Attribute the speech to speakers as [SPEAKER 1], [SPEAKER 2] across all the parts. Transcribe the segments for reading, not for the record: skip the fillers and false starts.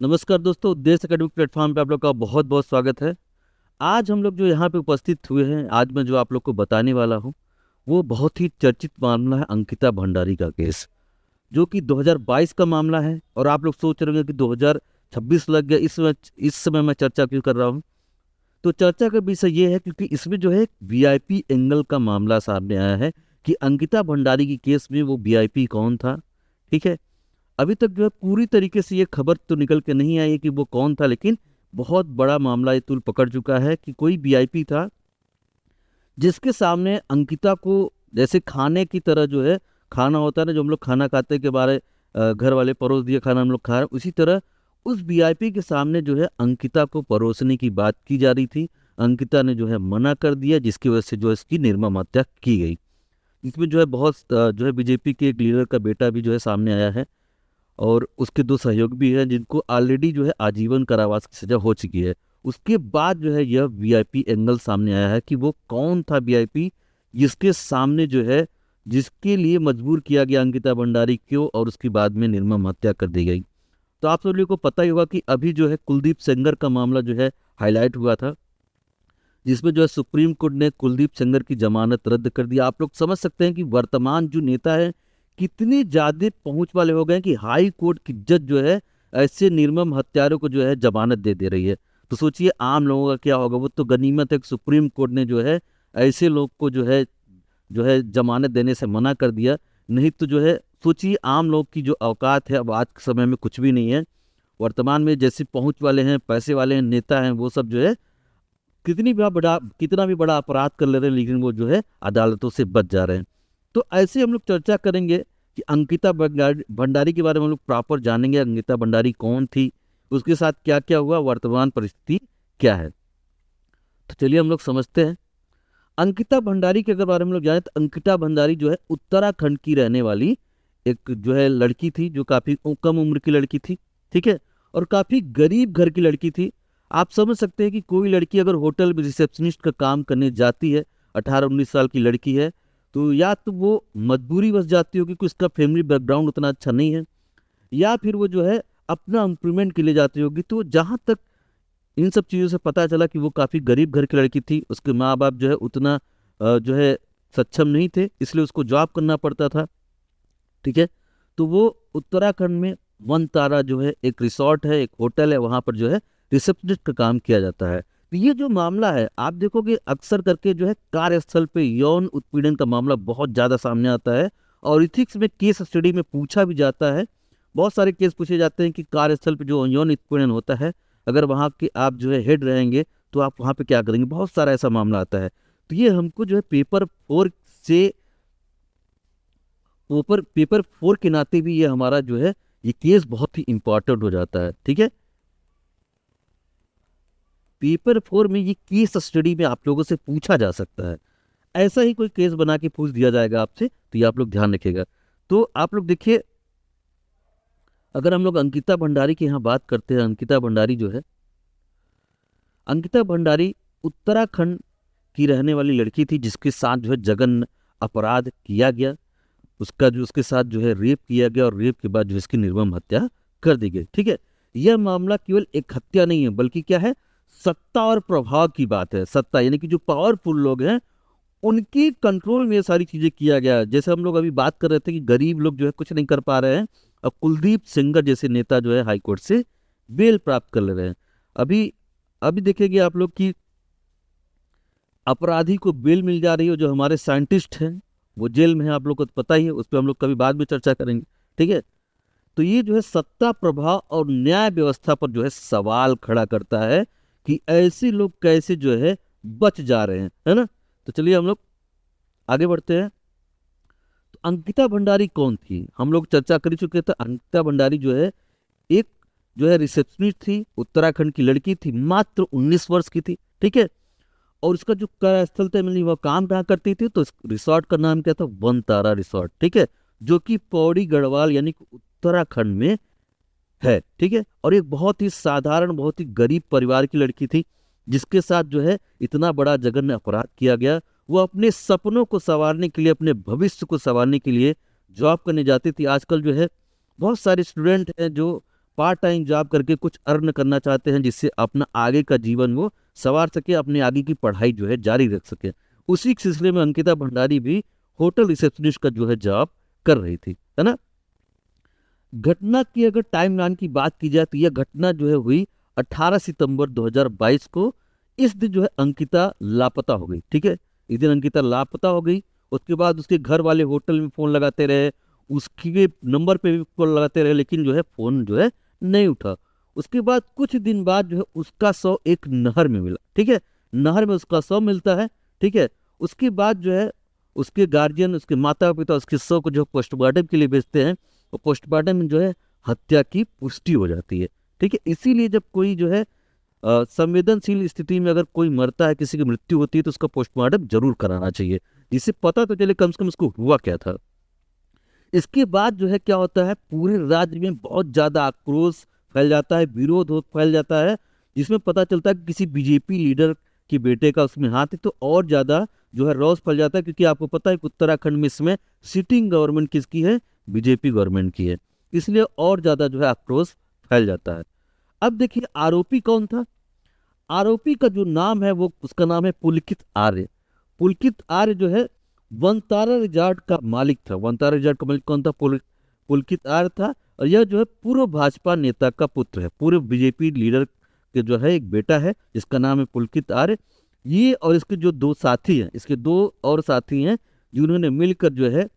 [SPEAKER 1] नमस्कार दोस्तों, देश एकेडमिक प्लेटफॉर्म पे आप लोग का बहुत बहुत स्वागत है। आज हम लोग जो यहाँ पे उपस्थित हुए हैं, आज मैं जो आप लोग को बताने वाला हूँ वो बहुत ही चर्चित मामला है, अंकिता भंडारी का केस, जो कि 2022 का मामला है। और आप लोग सोच रहे होंगे कि 2026 लग गया, इस समय मैं चर्चा क्यों कर रहा हूँ। तो चर्चा का विषय ये है क्योंकि इसमें जो है वीआईपी एंगल का मामला सामने आया है कि अंकिता भंडारी की केस में वो वीआईपी कौन था। ठीक है, अभी तक जो है पूरी तरीके से ये खबर तो निकल के नहीं आई है कि वो कौन था, लेकिन बहुत बड़ा मामला ये तूल पकड़ चुका है कि कोई वीआईपी था जिसके सामने अंकिता को जैसे खाने की तरह जो है, खाना होता है ना जो हम लोग खाना खाते के बारे, घर वाले परोस दिए खाना हम लोग खा रहे हैं, उसी तरह उस वीआईपी के सामने जो है अंकिता को परोसने की बात की जा रही थी। अंकिता ने जो है मना कर दिया, जिसकी वजह से जो है इसकी निर्मम हत्या की गई। इसमें जो है बहुत जो है बीजेपी के एक लीडर का बेटा भी जो है सामने आया है, और उसके दो सहयोगी भी हैं जिनको ऑलरेडी जो है आजीवन कारावास की सजा हो चुकी है। उसके बाद जो है यह वीआईपी एंगल सामने आया है कि वो कौन था वीआईपी जिसके सामने जो है, जिसके लिए मजबूर किया गया अंकिता भंडारी को, और उसके बाद में निर्मम हत्या कर दी गई। तो आप सभी को पता ही होगा कि अभी जो है कुलदीप सेंगर का मामला जो है हाईलाइट हुआ था, जिसमें जो है सुप्रीम कोर्ट ने कुलदीप सेंगर की जमानत रद्द कर दी। आप लोग समझ सकते हैं कि वर्तमान जो नेता है कितने ज्यादा पहुंच वाले हो गए हैं कि हाई कोर्ट की जज जो है ऐसे निर्मम हत्यारों को जो है जमानत दे रही है। तो सोचिए आम लोगों का क्या होगा। वो तो गनीमत है कि सुप्रीम कोर्ट ने जो है ऐसे लोग को जो है जमानत देने से मना कर दिया। नहीं तो जो है सोचिए आम लोग की जो औकात है अब आज के समय में कुछ भी नहीं है। वर्तमान में जैसे पहुंच वाले हैं, पैसे वाले हैं, नेता हैं, वो सब जो है कितना भी बड़ा अपराध कर ले रहे हैं, लेकिन वो जो है अदालतों से बच जा रहे हैं। तो ऐसे हम लोग चर्चा करेंगे कि अंकिता भंडारी के बारे में हम लोग प्रॉपर जानेंगे। अंकिता भंडारी कौन थी, उसके साथ क्या क्या हुआ, वर्तमान परिस्थिति क्या है। तो चलिए हम लोग समझते हैं अंकिता भंडारी के अगर बारे में हम लोग जाने। तो अंकिता भंडारी जो है उत्तराखंड की रहने वाली एक जो है लड़की थी, जो काफी कम उम्र की लड़की थी। ठीक है, और काफी गरीब घर की लड़की थी। आप समझ सकते हैं कि कोई लड़की अगर होटल में रिसेप्शनिस्ट का काम करने जाती है, 18-19 साल की लड़की है, तो या तो वो मजबूरी बस जाती होगी कि उसका फैमिली बैकग्राउंड उतना अच्छा नहीं है, या फिर वो जो है अपना इम्प्रूवमेंट के लिए जाती होगी। तो जहाँ तक इन सब चीज़ों से पता चला कि वो काफ़ी गरीब घर की लड़की थी। उसके माँ बाप जो है उतना जो है सक्षम नहीं थे, इसलिए उसको जॉब करना पड़ता था। ठीक है, तो वो उत्तराखंड में वन तारा जो है एक रिसोर्ट है, एक होटल है, वहाँ पर जो है रिसेप्शनिस्ट का काम किया जाता है। तो ये जो मामला है आप देखोगे अक्सर करके जो है कार्यस्थल पे यौन उत्पीड़न का मामला बहुत ज़्यादा सामने आता है, और इथिक्स में केस स्टडी में पूछा भी जाता है। बहुत सारे केस पूछे जाते हैं कि कार्यस्थल पे जो यौन उत्पीड़न होता है, अगर वहाँ के आप जो है हेड रहेंगे तो आप वहाँ पे क्या करेंगे। बहुत सारा ऐसा मामला आता है। तो ये हमको जो है से पेपर 4 के नाते भी ये हमारा जो है ये केस बहुत ही इंपॉर्टेंट हो जाता है। ठीक है, पेपर 4 में ये केस स्टडी में आप लोगों से पूछा जा सकता है। ऐसा ही कोई केस बना के पूछ दिया जाएगा आपसे, तो ये आप लोग ध्यान रखिएगा। तो आप लोग देखिए, अगर हम लोग अंकिता भंडारी की यहाँ बात करते हैं, अंकिता भंडारी उत्तराखंड की रहने वाली लड़की थी, जिसके साथ जो है जघन्य अपराध किया गया। उसके साथ जो है रेप किया गया, और रेप के बाद जो है इसकी निर्मम हत्या कर दी गई। ठीक है, यह मामला केवल एक हत्या नहीं है, बल्कि क्या है, सत्ता और प्रभाव की बात है। सत्ता यानी कि जो पावरफुल लोग हैं उनकी कंट्रोल में ये सारी चीजें किया गया है। जैसे हम लोग अभी बात कर रहे थे कि गरीब लोग जो है कुछ नहीं कर पा रहे हैं, अब कुलदीप सेंगर जैसे नेता जो है हाईकोर्ट से बेल प्राप्त कर ले रहे हैं। अभी अभी देखेंगे आप लोग कि अपराधी को बेल मिल जा रही है। जो हमारे साइंटिस्ट हैं वो जेल में है, आप लोग को तो पता ही है, उस पर हम लोग कभी बाद में चर्चा करेंगे। ठीक है, तो ये जो है सत्ता प्रभाव और न्याय व्यवस्था पर जो है सवाल खड़ा करता है कि ऐसे लोग कैसे जो है बच जा रहे हैं, है ना। तो चलिए हम लोग आगे बढ़ते हैं। तो अंकिता भंडारी कौन थी, हम लोग चर्चा कर ही चुके थे। अंकिता भंडारी जो है एक जो है रिसेप्शनिस्ट थी, उत्तराखंड की लड़की थी, मात्र 19 वर्ष की थी। ठीक है, और उसका जो कार्यस्थल था, मतलब वह काम कहाँ करती थी, तो रिसोर्ट का नाम क्या था, वन तारा रिसोर्ट। ठीक है, जो कि पौड़ी गढ़वाल यानी कि उत्तराखंड में है। ठीक है, और एक बहुत ही साधारण, बहुत ही गरीब परिवार की लड़की थी, जिसके साथ जो है इतना बड़ा जघन्य अपराध किया गया। वो अपने सपनों को संवारने के लिए, अपने भविष्य को संवारने के लिए जॉब करने जाती थी। आजकल जो है बहुत सारे स्टूडेंट हैं जो पार्ट टाइम जॉब करके कुछ अर्न करना चाहते हैं, जिससे अपना आगे का जीवन वो संवार सके, अपने आगे की पढ़ाई जो है जारी रख सके। उसी सिलसिले में अंकिता भंडारी भी होटल रिसेप्शनिस्ट का जो है जॉब कर रही थी, है ना। घटना की अगर टाइमलाइन की बात की जाए तो यह घटना जो है हुई 18 सितंबर 2022 को। इस दिन जो है अंकिता लापता हो गई, ठीक है। इस दिन अंकिता लापता हो गई। उसके बाद उसके घर वाले होटल में फ़ोन लगाते रहे, उसके नंबर पे भी कॉल लगाते रहे, लेकिन जो है फ़ोन जो है नहीं उठा। उसके बाद कुछ दिन बाद जो है उसका शव एक नहर में मिला, ठीक है। नहर में उसका शव मिलता है, ठीक है। उसके बाद जो है उसके गार्जियन, उसके माता पिता उसके शव को जो पोस्टमार्टम के लिए भेजते हैं, और पोस्टमार्टम में जो है हत्या की पुष्टि हो जाती है, ठीक है। इसीलिए जब कोई जो है संवेदनशील स्थिति में अगर कोई मरता है, किसी की मृत्यु होती है, तो उसका पोस्टमार्टम जरूर कराना चाहिए, जिससे पता तो चले कम से कम उसको हुआ क्या था। इसके बाद जो है क्या होता है, पूरे राज्य में बहुत ज़्यादा आक्रोश फैल जाता है, विरोध हो फैल जाता है, जिसमें पता चलता है कि किसी बीजेपी लीडर के बेटे का उसमें हाथ है, तो और ज़्यादा जो है रोष फैल जाता है। क्योंकि आपको पता है कि उत्तराखंड में इसमें सिटिंग गवर्नमेंट किसकी है, बीजेपी गवर्नमेंट की है, इसलिए और ज़्यादा जो है आक्रोश फैल जाता है। अब देखिए आरोपी कौन था। आरोपी का जो नाम है वो, उसका नाम है पुलकित आर्य। पुलकित आर्य जो है वनतारा रिजॉर्ट का मालिक था। वनतारा रिजॉर्ट का मालिक कौन था, पुलकित आर्य था। और यह जो है पूर्व भाजपा नेता का पुत्र है, पूर्व बीजेपी लीडर के जो है एक बेटा है, जिसका नाम है पुलकित आर्य। ये और इसके जो दो साथी हैं, इसके दो और साथी हैं, जिन्होंने मिलकर जो है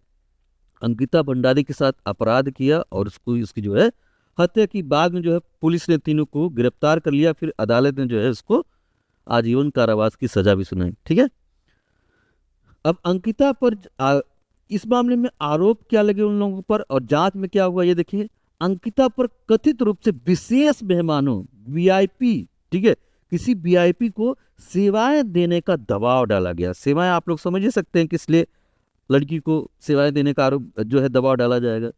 [SPEAKER 1] अंकिता भंडारी के साथ अपराध किया और उसको इसकी जो है हत्या की। बाद में जो है पुलिस ने तीनों को गिरफ्तार कर लिया, फिर अदालत ने जो है उसको आजीवन कारावास की सजा भी सुनाई, ठीक है। अब अंकिता पर इस मामले में आरोप क्या लगे उन लोगों पर, और जांच में क्या हुआ ये देखिए। अंकिता पर कथित रूप से विशेष मेहमानों, वीआईपी, ठीक है, किसी वीआईपी को सेवाएं देने का दबाव डाला गया। सेवाएं आप लोग समझ ही सकते हैं किस लिए लड़की को सेवाएं देने का आरोप जो है दबाव डाला जाएगा।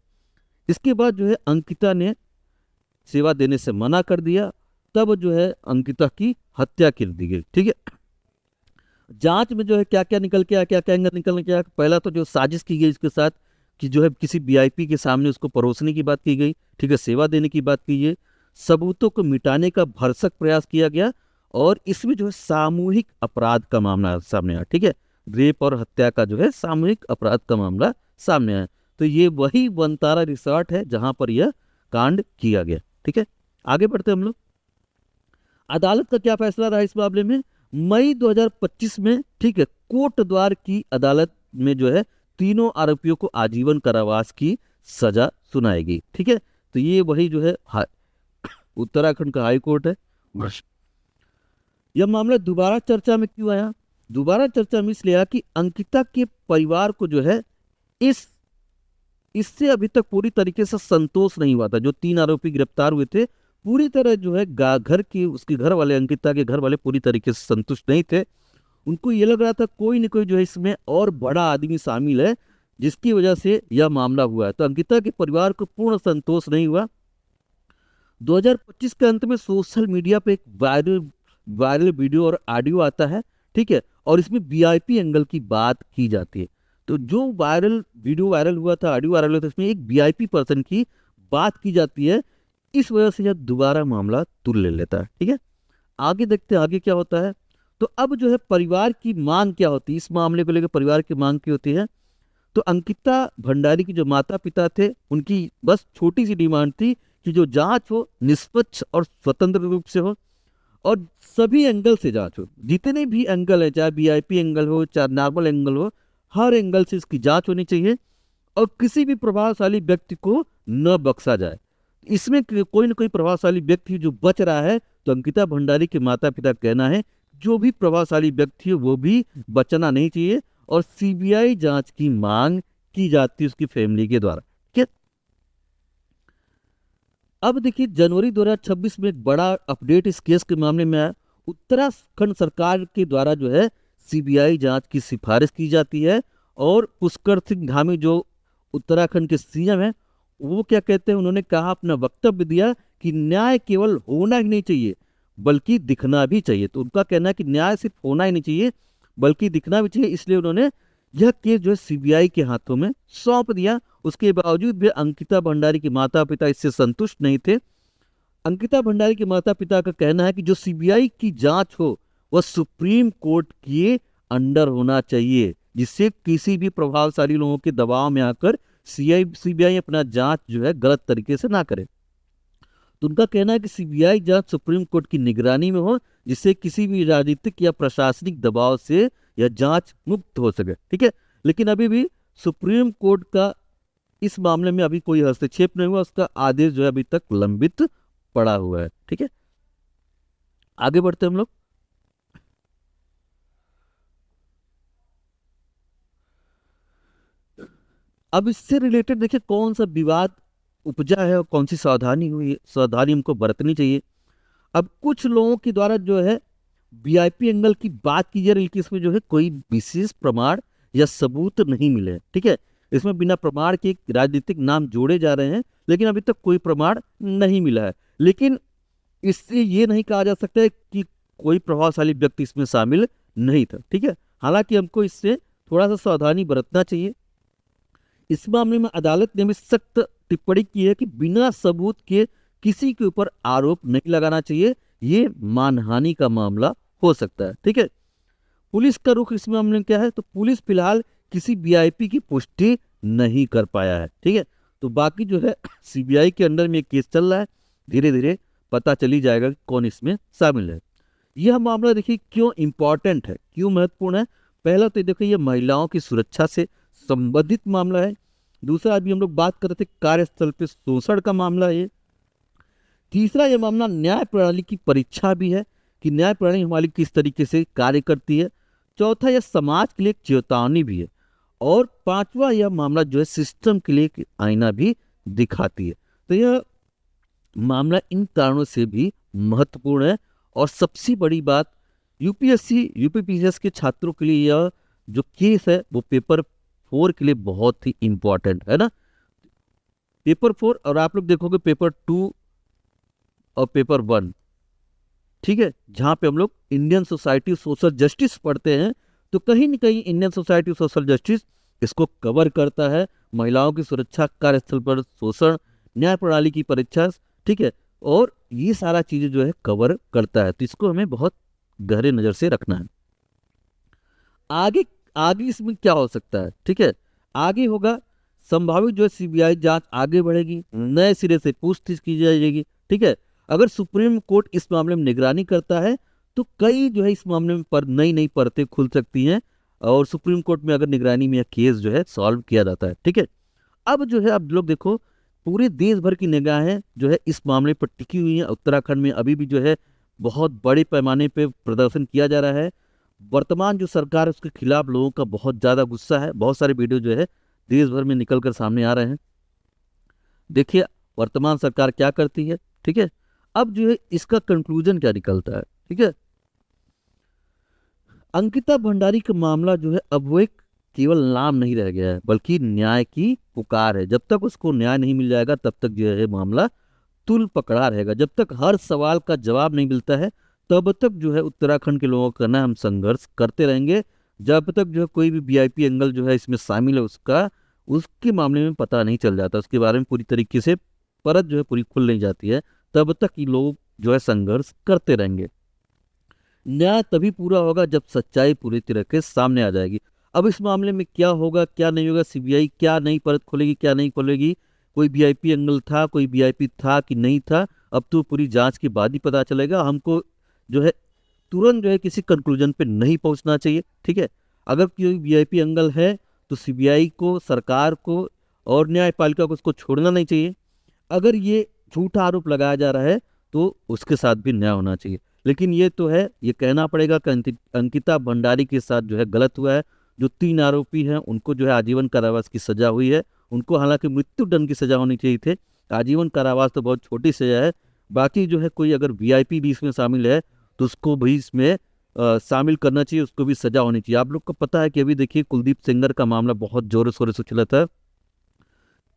[SPEAKER 1] इसके बाद जो है अंकिता ने सेवा देने से मना कर दिया, तब जो है अंकिता की हत्या कर दी गई, ठीक है। जांच में जो है क्या क्या निकल के आया, क्या क्या निकल के आया। पहला तो जो साजिश की गई इसके साथ कि जो है किसी वीआईपी के सामने उसको परोसने की बात की गई, ठीक है, सेवा देने की बात की गई, सबूतों को मिटाने का भरसक प्रयास किया गया, और इसमें जो है सामूहिक अपराध का मामला सामने आया, ठीक है। रेप और हत्या का जो है सामूहिक अपराध का मामला सामने आया। तो ये वही वनतारा रिसोर्ट है जहां पर यह कांड किया गया, ठीक है। आगे बढ़ते हम लोग। अदालत का क्या फैसला रहा इस मामले में। मई 2025 में, ठीक है, कोट द्वार की अदालत में जो है तीनों आरोपियों को आजीवन कारावास की सजा सुनाई गई, ठीक है। तो ये वही जो है उत्तराखंड का हाई कोर्ट है। यह मामला दोबारा चर्चा में क्यों आया। दोबारा चर्चा में इसलिए आया कि अंकिता के परिवार को जो है इससे अभी तक पूरी तरीके से संतोष नहीं हुआ था। जो तीन आरोपी गिरफ्तार हुए थे, पूरी तरह जो है घर की, उसके घर वाले, अंकिता के घर वाले पूरी तरीके से संतुष्ट नहीं थे। उनको ये लग रहा था कोई न कोई जो है इसमें और बड़ा आदमी शामिल है, जिसकी वजह से यह मामला हुआ है। तो अंकिता के परिवार को पूर्ण संतोष नहीं हुआ। 2025 के अंत में सोशल मीडिया पे एक वायरल वीडियो और ऑडियो आता है, ठीक है, और इसमें वीआईपी एंगल की बात की जाती है। तो जो वीडियो वायरल हुआ था, ऑडियो वायरल हुआ था, इसमें एक वीआईपी पर्सन की बात की जाती है। इस वजह से यह दोबारा मामला तुल ले लेता है, ठीक है। आगे देखते हैं आगे क्या होता है। तो अब जो है परिवार की मांग क्या होती है, इस मामले को लेकर परिवार की मांग क्या होती है। तो अंकिता भंडारी की जो माता पिता थे, उनकी बस छोटी सी डिमांड थी कि जो जांच हो निष्पक्ष और स्वतंत्र रूप से हो, और सभी एंगल से जांच हो। जितने भी एंगल है, चाहे वीआईपी एंगल हो, चाहे नॉर्मल एंगल हो, हर एंगल से इसकी जांच होनी चाहिए, और किसी भी प्रभावशाली व्यक्ति को न बख्शा जाए। इसमें कोई ना कोई प्रभावशाली व्यक्ति जो बच रहा है, तो अंकिता भंडारी के माता पिता का कहना है जो भी प्रभावशाली व्यक्ति है वो भी बचना नहीं चाहिए, और सीबीआई जांच की मांग की जाती है उसकी फैमिली के द्वारा, ठीक है। अब देखिए जनवरी 2026 में एक बड़ा अपडेट इस केस के मामले में आया। उत्तराखंड सरकार के द्वारा जो है सीबीआई जांच की सिफारिश की जाती है, और पुष्कर सिंह धामी जो उत्तराखंड के सीएम है, वो क्या कहते हैं, उन्होंने कहा, अपना वक्तव्य दिया कि न्याय केवल होना ही नहीं चाहिए बल्कि दिखना भी चाहिए। तो उनका कहना है कि न्याय सिर्फ होना ही नहीं चाहिए बल्कि दिखना भी चाहिए। इसलिए उन्होंने यह केस जो है सीबीआई के हाथों में सौंप दिया। उसके बावजूद भी अंकिता भंडारी के माता पिता इससे संतुष्ट नहीं थे। अंकिता भंडारी के माता पिता का कहना है कि जो सीबीआई की जांच हो वह सुप्रीम कोर्ट के अंडर होना चाहिए, जिससे किसी भी प्रभावशाली लोगों के दबाव में आकर सीबीआई अपना जांच जो है गलत तरीके से ना करे। तो उनका कहना है कि सीबीआई जांच सुप्रीम कोर्ट की निगरानी में हो, जिससे किसी भी राजनीतिक या प्रशासनिक दबाव से यह जांच मुक्त हो सके। ठीक है, लेकिन अभी भी सुप्रीम कोर्ट का इस मामले में अभी कोई हस्तक्षेप नहीं हुआ, उसका आदेश जो है अभी तक लंबित पड़ा हुआ है। ठीक है, आगे बढ़ते हम लोग। अब इससे रिलेटेड देखिए कौन सा विवाद उपजा है और कौन सी सावधानी हुई, सावधानी हमको बरतनी चाहिए। अब कुछ लोगों के द्वारा जो है वीआईपी एंगल की बात की जा रही है कि इसमें जो है कोई विशेष प्रमाण या सबूत नहीं मिले हैं। ठीक है, इसमें बिना प्रमाण के राजनीतिक नाम जोड़े जा रहे हैं, लेकिन अभी तक कोई प्रमाण नहीं मिला है। लेकिन इससे ये नहीं कहा जा सकता है कि कोई प्रभावशाली व्यक्ति इसमें शामिल नहीं था। ठीक है, हालांकि हमको इससे थोड़ा सा सावधानी बरतना चाहिए। इस मामले में अदालत ने भी सख्त टिप्पणी की है कि बिना सबूत के किसी के ऊपर आरोप नहीं लगाना चाहिए, ये मानहानि का मामला हो सकता है। ठीक है, पुलिस का रुख इस मामले में क्या है, तो पुलिस फिलहाल किसी वीआईपी की पुष्टि नहीं कर पाया है। ठीक है, तो बाकी जो है सीबीआई के अंडर में केस चल रहा है, धीरे धीरे पता चली जाएगा कि कौन इसमें शामिल है। यह मामला देखिए क्यों इंपॉर्टेंट है, क्यों महत्वपूर्ण है। पहला तो देखिए ये महिलाओं की सुरक्षा से संबंधित मामला है। दूसरा, अभी हम लोग बात कर रहे थे कार्यस्थल पे शोषण का मामला है। तीसरा, यह मामला न्याय प्रणाली की परीक्षा भी है कि न्याय प्रणाली हमारी किस तरीके से कार्य करती है। चौथा, यह समाज के लिए एक चेतावनी भी है। और पांचवा, यह मामला जो है सिस्टम के लिए एक आईना भी दिखाती है। तो यह मामला इन कारणों से भी महत्वपूर्ण है। और सबसे बड़ी बात, यूपीएससी यूपीपीएससी के छात्रों के लिए यह जो केस है वो पेपर 4 के लिए बहुत ही इंपॉर्टेंट है ना। पेपर 4 और आप लोग देखोगे पेपर 2 और पेपर 1, ठीक है, जहां पे हम लोग इंडियन सोसाइटी सोशल जस्टिस पढ़ते हैं, तो कहीं न कहीं इंडियन सोसाइटी सोशल जस्टिस इसको कवर करता है। महिलाओं की सुरक्षा, कार्यस्थल पर शोषण, न्याय प्रणाली की परीक्षा, ठीक है, और ये सारा चीजें जो है कवर करता है। तो इसको हमें बहुत गहरे नजर से रखना है। आगे आगे इसमें क्या हो सकता है, ठीक है, आगे होगा संभावित जो है सीबीआई जांच आगे बढ़ेगी, नए सिरे से पूछताछ की जाएगी। ठीक है, अगर सुप्रीम कोर्ट इस मामले में निगरानी करता है तो कई जो है इस मामले में पर नई नई परतें खुल सकती हैं और सुप्रीम कोर्ट में अगर निगरानी में यह केस जो है सॉल्व किया जाता है। ठीक है, अब जो है अब लोग देखो पूरे देश भर की निगाहें जो है इस मामले पर टिकी हुई हैं। उत्तराखंड में अभी भी जो है बहुत बड़े पैमाने पे प्रदर्शन किया जा रहा है। वर्तमान जो सरकार है उसके खिलाफ लोगों का बहुत ज़्यादा गुस्सा है। बहुत सारे वीडियो जो है देश भर में निकल कर सामने आ रहे हैं। देखिए वर्तमान सरकार क्या करती है। ठीक है, अब जो है इसका कंक्लूजन क्या निकलता है। ठीक है, अंकिता भंडारी का मामला जो है अब वो एक केवल नाम नहीं रह गया है, बल्कि न्याय की पुकार है। जब तक उसको न्याय नहीं मिल जाएगा तब तक जो है मामला तुल पकड़ा रहेगा। जब तक हर सवाल का जवाब नहीं मिलता है तब तक जो है उत्तराखंड के लोगों का ना हम संघर्ष करते रहेंगे। जब तक जो है कोई भी वीआईपी एंगल जो है इसमें शामिल है उसके मामले में पता नहीं चल जाता, उसके बारे में पूरी तरीके से परत जो है पूरी खुल नहीं जाती है, तब तक ये लोग जो है संघर्ष करते रहेंगे। न्याय तभी पूरा होगा जब सच्चाई पूरी तरह के सामने आ जाएगी। अब इस मामले में क्या होगा क्या नहीं होगा, सीबीआई क्या नई परत खोलेगी क्या नहीं खोलेगी, कोई वीआईपी एंगल था, कोई वीआईपी था कि नहीं था, अब तो पूरी जांच के बाद ही पता चलेगा। हमको जो है तुरंत जो है किसी कंक्लूजन पे नहीं पहुंचना चाहिए। ठीक है, अगर कोई वीआईपी एंगल है तो सीबीआई को, सरकार को और न्यायपालिका को उसको छोड़ना नहीं चाहिए। अगर ये झूठा आरोप लगाया जा रहा है तो उसके साथ भी न्याय होना चाहिए। लेकिन ये तो है, ये कहना पड़ेगा कि अंकिता भंडारी के साथ जो है गलत हुआ है। जो 3 आरोपी हैं उनको जो है आजीवन कारावास की सजा हुई है। उनको हालांकि मृत्यु दंड की सजा होनी चाहिए थी, आजीवन कारावास तो बहुत छोटी सजा है। बाकी जो है कोई अगर वीआईपी भी इसमें शामिल है तो उसको भी इसमें शामिल करना चाहिए, उसको भी सजा होनी चाहिए। आप लोग को पता है कि अभी देखिए कुलदीप सेंगर का मामला बहुत जोरों शोरों से उछला था।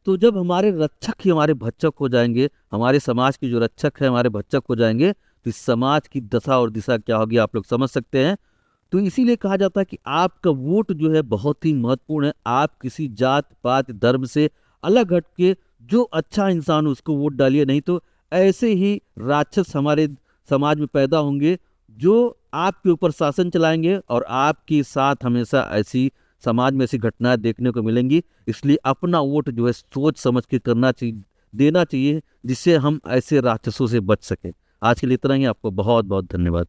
[SPEAKER 1] तो जब हमारे रक्षक ही हमारे भक्षक हो जाएंगे, हमारे समाज के जो रक्षक है हमारे भक्षक हो जाएंगे, तो इस समाज की दशा और दिशा क्या होगी आप लोग समझ सकते हैं। तो इसीलिए कहा जाता है कि आपका वोट जो है बहुत ही महत्वपूर्ण है। आप किसी जात पात धर्म से अलग हट के जो अच्छा इंसान हो उसको वोट डालिए, नहीं तो ऐसे ही राक्षस हमारे समाज में पैदा होंगे जो आपके ऊपर शासन चलाएंगे और आपके साथ हमेशा ऐसी समाज में ऐसी घटनाएं देखने को मिलेंगी। इसलिए अपना वोट जो है सोच समझ के करना चाहिए, देना चाहिए, जिससे हम ऐसे राक्षसों से बच सकें। आज के लिए इतना ही। आपको बहुत बहुत धन्यवाद।